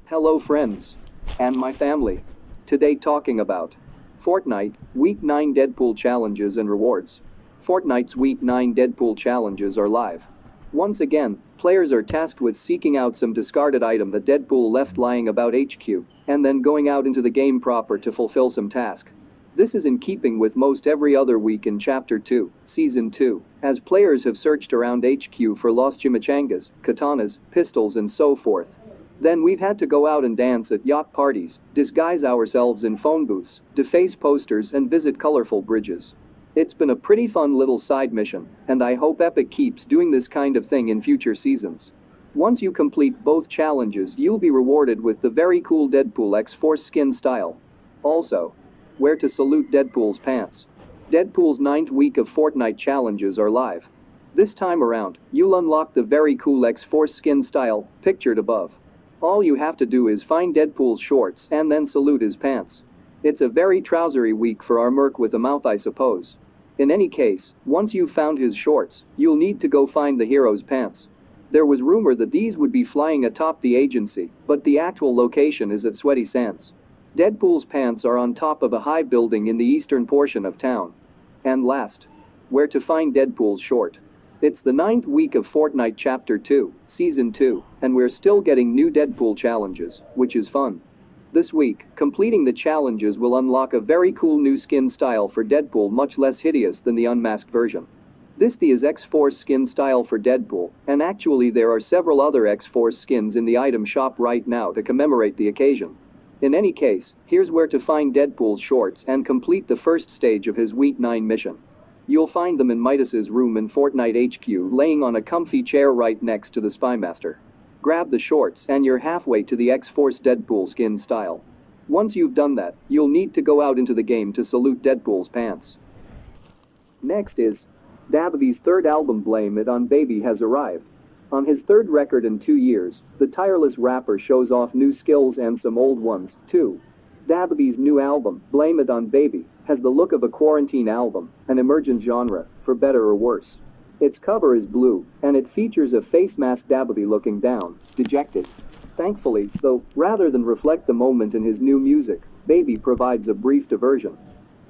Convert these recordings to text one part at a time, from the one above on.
Hello friends. And my family. Today talking about Fortnite, Week 9 Deadpool challenges and rewards. Fortnite's Week 9 Deadpool challenges are live. Once again, players are tasked with seeking out some discarded item that Deadpool left lying about HQ, and then going out into the game proper to fulfill some task. This is in keeping with most every other week in Chapter 2, Season 2, as players have searched around HQ for lost chimichangas, katanas, pistols and so forth. Then we've had to go out and dance at yacht parties, disguise ourselves in phone booths, deface posters and visit colorful bridges. It's been a pretty fun little side mission, and I hope Epic keeps doing this kind of thing in future seasons. Once you complete both challenges, you'll be rewarded with the very cool Deadpool X-Force skin style. Also, where to salute Deadpool's pants. Deadpool's 9th week of Fortnite challenges are live. This time around, you'll unlock the very cool X-Force skin style, pictured above. All you have to do is find Deadpool's shorts and then salute his pants. It's a very trousery week for our merc with a mouth, I suppose. In any case, once you've found his shorts, you'll need to go find the hero's pants. There was rumor that these would be flying atop the agency, but the actual location is at Sweaty Sands. Deadpool's pants are on top of a high building in the eastern portion of town. And last, where to find Deadpool's short. It's the 9th week of Fortnite Chapter 2, Season 2, and we're still getting new Deadpool challenges, which is fun. This week, completing the challenges will unlock a very cool new skin style for Deadpool, much less hideous than the unmasked version. This is X-Force skin style for Deadpool, and actually there are several other X-Force skins in the item shop right now to commemorate the occasion. In any case, here's where to find Deadpool's shorts and complete the first stage of his Week 9 mission. You'll find them in Midas's room in Fortnite HQ, laying on a comfy chair right next to the Spymaster. Grab the shorts and you're halfway to the X-Force Deadpool skin style. Once you've done that, you'll need to go out into the game to salute Deadpool's pants. Next is DaBaby's third album Blame It on Baby has arrived. On his third record in 2 years, the tireless rapper shows off new skills and some old ones, too. DaBaby's new album, Blame It on Baby, has the look of a quarantine album, an emergent genre, for better or worse. Its cover is blue, and it features a face mask DaBaby looking down, dejected. Thankfully, though, rather than reflect the moment in his new music, Baby provides a brief diversion.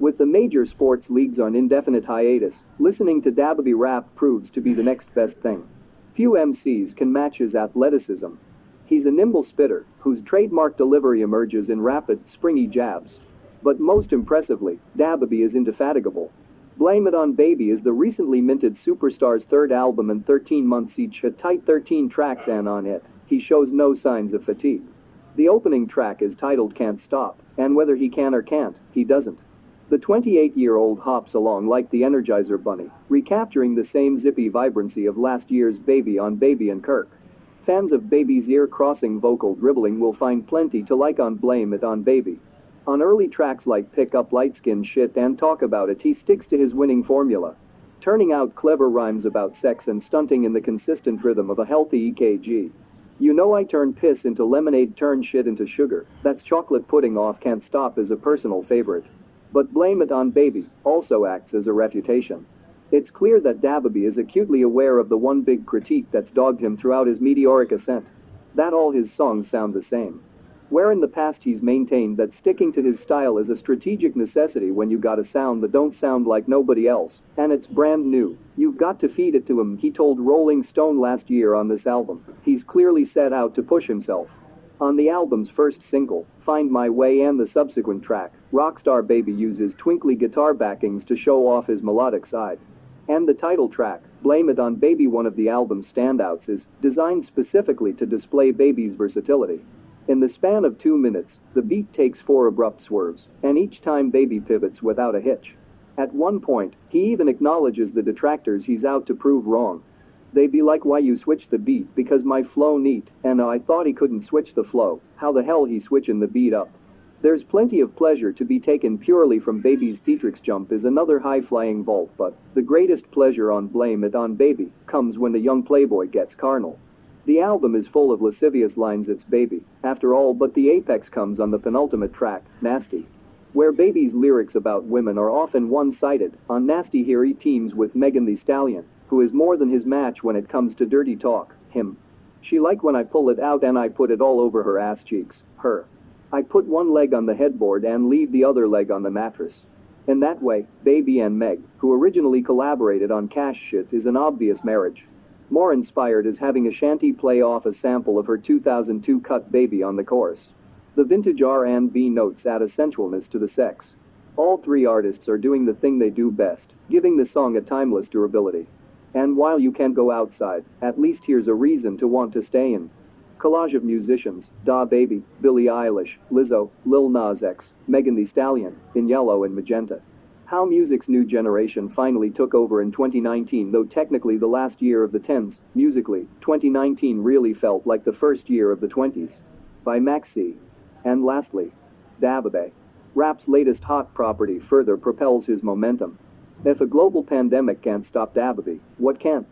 With the major sports leagues on indefinite hiatus, listening to DaBaby rap proves to be the next best thing. Few MCs can match his athleticism. He's a nimble spitter, whose trademark delivery emerges in rapid, springy jabs. But most impressively, DaBaby is indefatigable. Blame It on Baby is the recently minted superstar's third album, and 13 months each, a tight 13 tracks, and on it, he shows no signs of fatigue. The opening track is titled Can't Stop, and whether he can or can't, he doesn't. The 28-year-old hops along like the Energizer Bunny, recapturing the same zippy vibrancy of last year's Baby on Baby and Kirk. Fans of Baby's ear-crossing vocal dribbling will find plenty to like on Blame It on Baby. On early tracks like Pick Up Light Skin Shit and Talk About It, he sticks to his winning formula, turning out clever rhymes about sex and stunting in the consistent rhythm of a healthy EKG. You know I turn piss into lemonade, turn shit into sugar, that's chocolate pudding off Can't Stop is a personal favorite. But Blame It on Baby also acts as a refutation. It's clear that DaBaby is acutely aware of the one big critique that's dogged him throughout his meteoric ascent. That all his songs sound the same. Where in the past he's maintained that sticking to his style is a strategic necessity when you got a sound that don't sound like nobody else, and it's brand new, you've got to feed it to him, he told Rolling Stone last year on this album. He's clearly set out to push himself. On the album's first single, Find My Way, and the subsequent track, Rockstar Baby uses twinkly guitar backings to show off his melodic side. And the title track, Blame It on Baby, one of the album's standouts, is designed specifically to display Baby's versatility. In the span of 2 minutes, the beat takes 4 abrupt swerves, and each time Baby pivots without a hitch. At one point, he even acknowledges the detractors he's out to prove wrong. They be like, why you switch the beat, because my flow neat, and I thought he couldn't switch the flow, how the hell he switching the beat up? There's plenty of pleasure to be taken purely from Baby's Theatrix jump is another high-flying vault, but the greatest pleasure on Blame It on Baby comes when the young playboy gets carnal. The album is full of lascivious lines, it's Baby, after all, but the apex comes on the penultimate track, Nasty. Where Baby's lyrics about women are often one-sided, on Nasty here he teams with Megan Thee Stallion, who is more than his match when it comes to dirty talk, him. She like when I pull it out and I put it all over her ass cheeks, her. I put one leg on the headboard and leave the other leg on the mattress. In that way, Baby and Meg, who originally collaborated on Cash Shit, is an obvious marriage. More inspired is having Ashanti play off a sample of her 2002 cut Baby on the chorus. The vintage R&B notes add a sensualness to the sex. All three artists are doing the thing they do best, giving the song a timeless durability. And while you can't go outside, at least here's a reason to want to stay in. Collage of musicians: DaBaby, Billie Eilish, Lizzo, Lil Nas X, Megan Thee Stallion, in yellow and magenta. How music's new generation finally took over in 2019, though technically the last year of the 10s, musically, 2019 really felt like the first year of the 20s. By Max C. And lastly, DaBaby. Rap's latest hot property further propels his momentum. If a global pandemic can't stop DaBaby, what can?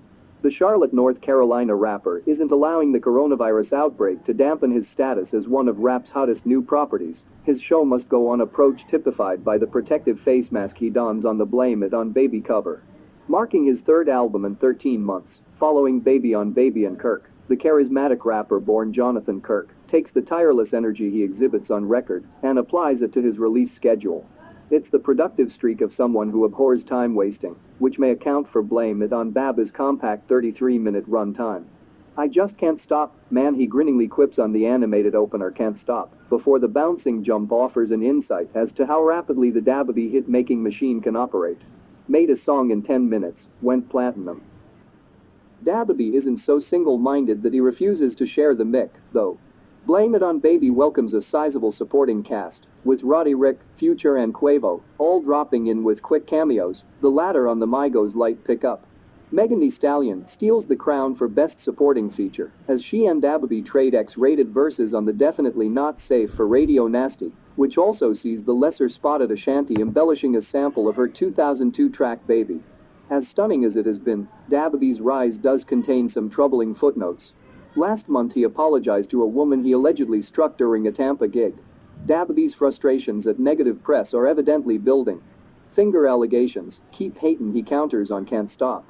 The Charlotte, North Carolina rapper isn't allowing the coronavirus outbreak to dampen his status as one of rap's hottest new properties. His show must go on approach typified by the protective face mask he dons on the Blame It on Baby cover. Marking his third album in 13 months, following Baby on Baby and Kirk, the charismatic rapper born Jonathan Kirk takes the tireless energy he exhibits on record and applies it to his release schedule. It's the productive streak of someone who abhors time wasting, which may account for Blame It on Baba's compact 33-minute run time. I just can't stop, man, he grinningly quips on the animated opener Can't Stop, before the bouncing jump offers an insight as to how rapidly the DaBaby hit-making machine can operate. Made a song in 10 minutes, went platinum. DaBaby isn't so single-minded that he refuses to share the mic, though. Blame It on Baby welcomes a sizable supporting cast, with Roddy Ricch, Future and Quavo, all dropping in with quick cameos, the latter on the Migos light pickup. Megan Thee Stallion steals the crown for Best Supporting Feature, as she and DaBaby trade X-rated verses on the Definitely Not Safe for Radio Nasty, which also sees the lesser-spotted Ashanti embellishing a sample of her 2002 track Baby. As stunning as it has been, DaBaby's rise does contain some troubling footnotes. Last month he apologized to a woman he allegedly struck during a Tampa gig. DaBaby's frustrations at negative press are evidently building. Finger allegations, keep hatin', he counters on Can't Stop.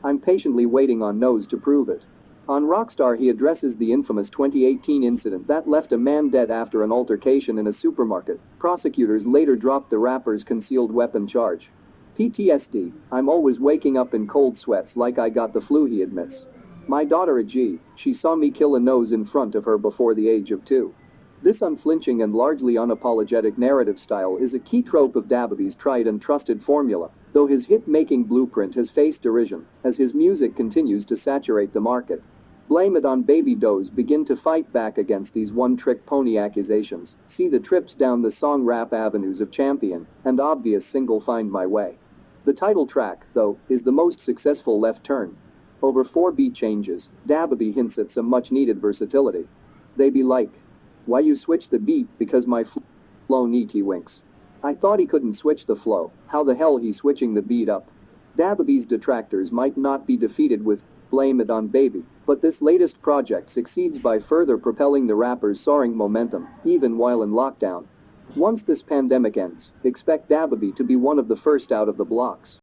I'm patiently waiting on Nose to prove it. On Rockstar he addresses the infamous 2018 incident that left a man dead after an altercation in a supermarket. Prosecutors later dropped the rapper's concealed weapon charge. PTSD, I'm always waking up in cold sweats like I got the flu, he admits. My daughter a G, she saw me kill a nose in front of her before the age of 2. This unflinching and largely unapologetic narrative style is a key trope of DaBaby's tried and trusted formula, though his hit-making blueprint has faced derision, as his music continues to saturate the market. Blame It on Baby does begin to fight back against these one-trick pony accusations. See the trips down the song rap avenues of Champion and obvious single Find My Way. The title track, though, is the most successful left turn. Over 4 beat changes, DaBaby hints at some much-needed versatility. They be like, why you switch the beat, because my flow neat, he winks. I thought he couldn't switch the flow, how the hell he switching the beat up? DaBaby's detractors might not be defeated with Blame It on Baby, but this latest project succeeds by further propelling the rapper's soaring momentum, even while in lockdown. Once this pandemic ends, expect DaBaby to be one of the first out of the blocks.